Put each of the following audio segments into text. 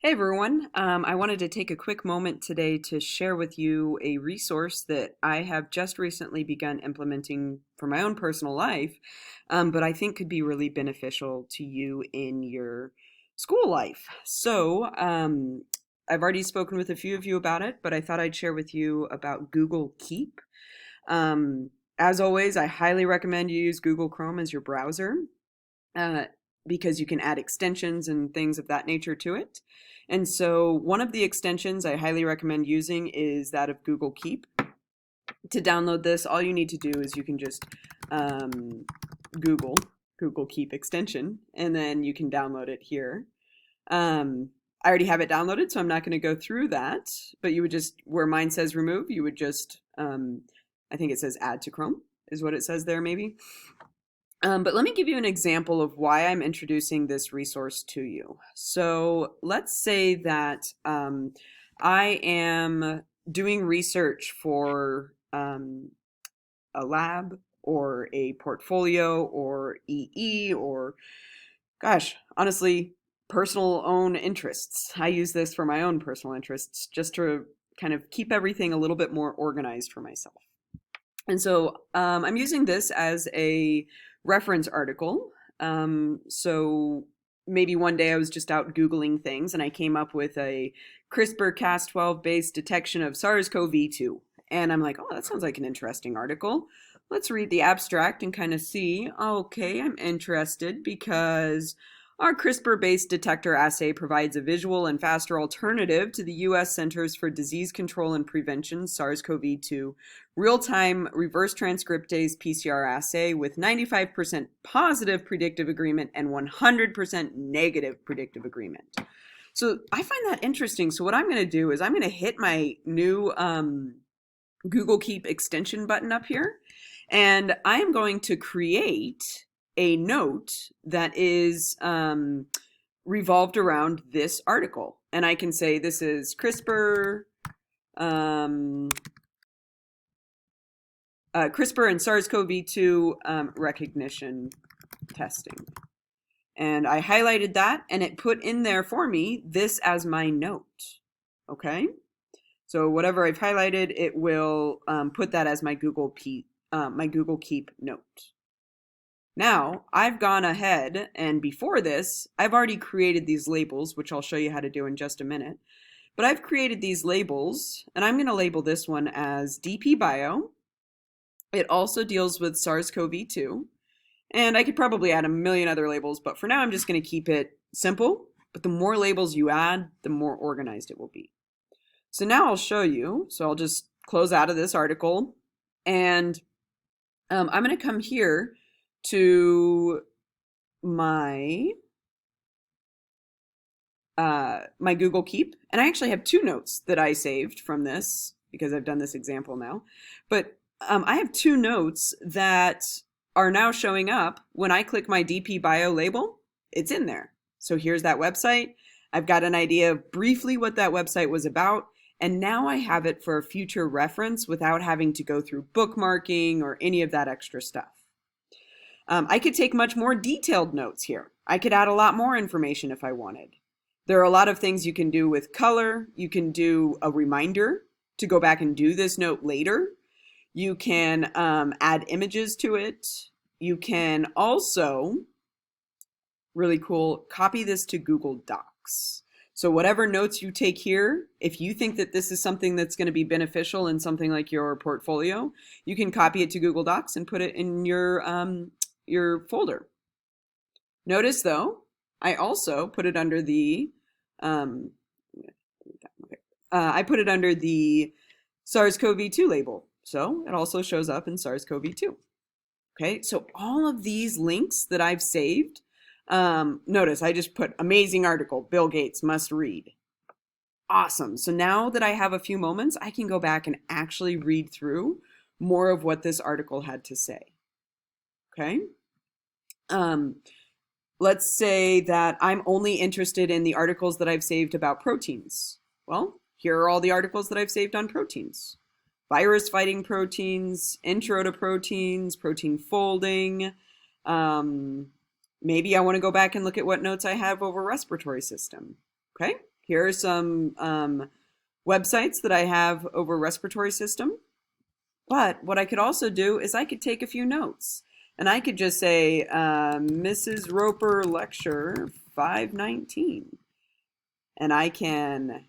Hey everyone, I wanted to take a quick moment today to share with you a resource that I have just recently begun implementing for my own personal life, but I think could be really beneficial to you in your school life. I've already spoken with a few of you about it, but I thought I'd share with you about Google Keep. Um, as always, I highly recommend you use Google Chrome as your browser uh, because you can add extensions and things of that nature to it. And so one of the extensions I highly recommend using is that of Google Keep. To download this, all you need to do is you can just um, Google Google Keep extension, and then you can download it here. I already have it downloaded, so I'm not going to go through that. But you would just, where mine says remove, you would just, I think it says add to Chrome, is what it says there, maybe. But let me give you an example of why I'm introducing this resource to you. So let's say that I am doing research for a lab or a portfolio or EE or, gosh, honestly, personal own interests. I use this for my own personal interests just to kind of keep everything a little bit more organized for myself. And so I'm using this as a reference article. So maybe one day I was just out Googling things and I came up with a CRISPR-Cas12 based detection of SARS-CoV-2. And I'm like, oh, that sounds like an interesting article. Let's read the abstract and kind of see. Okay, I'm interested because our CRISPR-based detector assay provides a visual and faster alternative to the U.S. Centers for Disease Control and Prevention SARS-CoV-2 real-time reverse transcriptase PCR assay with 95% positive predictive agreement and 100% negative predictive agreement. So I find that interesting. So what I'm going to do is I'm going to hit my new Google Keep extension button up here, and I am going to create a note that is revolved around this article. And I can say this is CRISPR, CRISPR and SARS-CoV-2 recognition testing. And I highlighted that and it put in there for me this as my note. Okay. So whatever I've highlighted, it will put that as my Google Keep note. Now I've gone ahead and before this, I've already created these labels, which I'll show you how to do in just a minute. But I've created these labels and I'm going to label this one as DP Bio. It also deals with SARS-CoV-2. And I could probably add a million other labels, but for now I'm just going to keep it simple. But the more labels you add, the more organized it will be. So now I'll show you. So I'll just close out of this article. And I'm going to come here to my my Google Keep. And I actually have two notes that I saved from this because I've done this example now. But I have two notes that are now showing up when I click my DP Bio label. It's in there. So here's that website. I've got an idea of briefly what that website was about. And now I have it for a future reference without having to go through bookmarking or any of that extra stuff. I could take much more detailed notes here. I could add a lot more information if I wanted. There are a lot of things you can do with color. You can do a reminder to go back and do this note later. You can add images to it. You can also, really cool, copy this to Google Docs. So whatever notes you take here, if you think that this is something that's going to be beneficial in something like your portfolio, you can copy it to Google Docs and put it in your folder. Notice though, I also put it under the I put it under the SARS-CoV-2 label. So it also shows up in SARS-CoV-2. Okay, so all of these links that I've saved, notice I just put amazing article, Bill Gates must read. Awesome. So now that I have a few moments, I can go back and actually read through more of what this article had to say. Okay. Let's say that I'm only interested in the articles that I've saved about proteins. Well, here are all the articles that I've saved on proteins. Virus fighting proteins, intro to proteins, protein folding. Maybe I want to go back and look at what notes I have over respiratory system. Okay, Here are some websites that I have over respiratory system. But what I could also do is I could take a few notes. And I could just say, Mrs. Roper lecture 519. And I can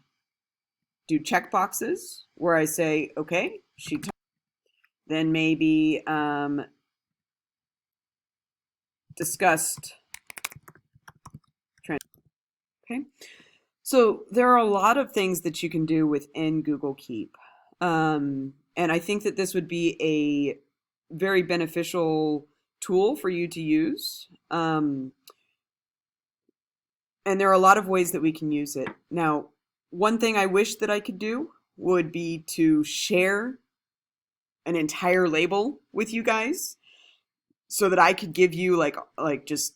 do check boxes where I say, okay, then maybe discussed. Okay. So there are a lot of things that you can do within Google Keep. And I think that this would be a very beneficial tool for you to use. And there are a lot of ways that we can use it. Now, one thing I wish that I could do would be to share an entire label with you guys so that I could give you like just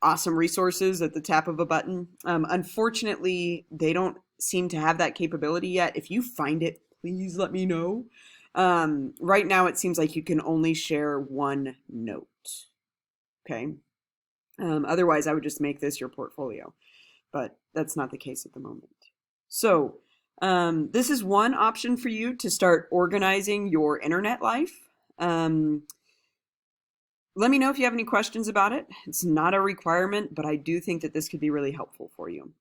awesome resources at the tap of a button. Unfortunately, they don't seem to have that capability yet. If you find it, please let me know. Right now, it seems like you can only share one note. Okay. Otherwise, I would just make this your portfolio, but that's not the case at the moment. So this is one option for you to start organizing your internet life. Let me know if you have any questions about it. It's not a requirement, but I do think that this could be really helpful for you.